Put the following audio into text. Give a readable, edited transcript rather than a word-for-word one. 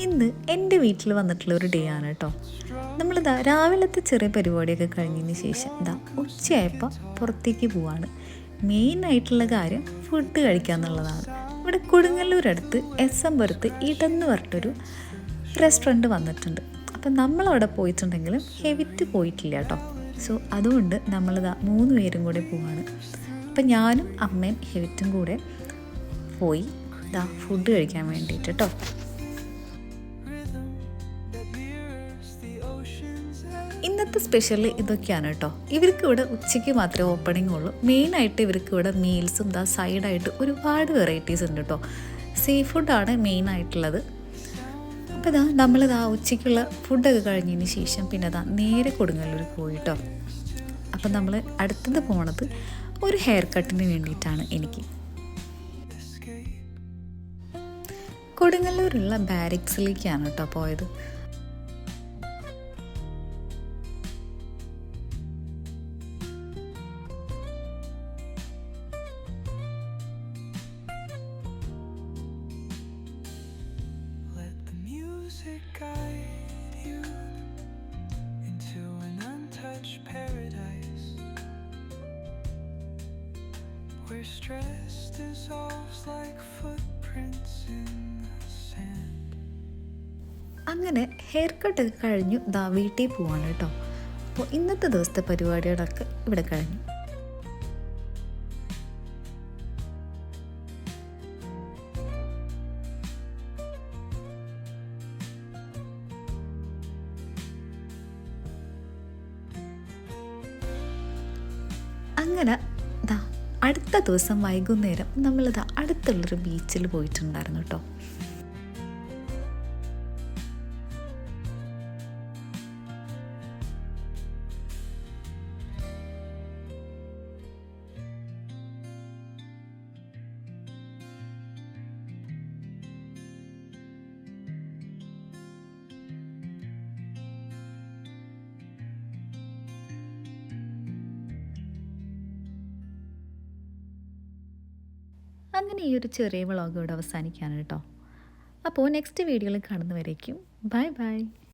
ഇന്ന് എൻ്റെ വീട്ടിൽ വന്നിട്ടുള്ള ഒരു ഡേ ആണ് കേട്ടോ. നമ്മളിതാ രാവിലത്തെ ചെറിയ പരിപാടിയൊക്കെ കഴിഞ്ഞതിന് ശേഷം ഉച്ചയായപ്പോൾ പുറത്തേക്ക് പോവാണ്. മെയിനായിട്ടുള്ള കാര്യം ഫുഡ് കഴിക്കുക എന്നുള്ളതാണ്. ഇവിടെ കൊടുങ്ങല്ലൂരടുത്ത് എസ് പുരത്ത് ഇടന്ന് പറഞ്ഞിട്ടൊരു റെസ്റ്റോറൻറ്റ് വന്നിട്ടുണ്ട്. അപ്പം നമ്മളവിടെ പോയിട്ടുണ്ടെങ്കിലും ഹെവിറ്റ് പോയിട്ടില്ല കേട്ടോ. സോ അതുകൊണ്ട് നമ്മളിതാ 3 പേരും കൂടെ പോവാണ്. അപ്പം ഞാനും അമ്മയും ഹെവിറ്റും കൂടെ പോയി ഫുഡ് കഴിക്കാൻ വേണ്ടിയിട്ട് കേട്ടോ. ഇന്നത്തെ സ്പെഷ്യൽ ഇതൊക്കെയാണ് കേട്ടോ. ഇവർക്ക് ഇവിടെ ഉച്ചയ്ക്ക് മാത്രമേ ഓപ്പണിംഗ് ഉള്ളൂ. മെയിനായിട്ട് ഇവർക്ക് ഇവിടെ മീൽസും സൈഡായിട്ട് ഒരുപാട് വെറൈറ്റീസ് ഉണ്ട് കേട്ടോ. സീ ഫുഡാണ് മെയിനായിട്ടുള്ളത്. അപ്പോൾ നമ്മളിതാ ഉച്ചയ്ക്കുള്ള ഫുഡൊക്കെ കഴിഞ്ഞതിന് ശേഷം പിന്നെ നേരെ കൊടുങ്ങല്ലൂർ പോയിട്ടോ. അപ്പം നമ്മൾ അടുത്തത് പോണത് ഒരു ഹെയർ കട്ടിന് വേണ്ടിയിട്ടാണ്. എനിക്ക് കൊടുങ്ങല്ലൂരുള്ള ബാരിക്സിലേക്കാണ് കേട്ടോ പോയത്. Where stress dissolves like footprints in the sand. അങ്ങനെ ഹെയർ കട്ടൊക്കെ കഴിഞ്ഞു വീട്ടിൽ പോവാണ് കേട്ടോ. അപ്പോൾ ഇന്നത്തെ ദിവസത്തെ പരിപാടികളൊക്കെ ഇവിടെ കഴിഞ്ഞു. അങ്ങനെ അടുത്ത ദിവസം വൈകുന്നേരം അടുത്തുള്ളൊരു ബീച്ചിൽ പോയിട്ടുണ്ടായിരുന്നു കേട്ടോ. അങ്ങനെ ഈ ഒരു ചെറിയ വ്ളോഗ് ഇവിടെ അവസാനിക്കുകയാണ് കേട്ടോ. അപ്പോൾ നെക്സ്റ്റ് വീഡിയോയിൽ കാണുന്നവരേക്കും ബൈ ബൈ.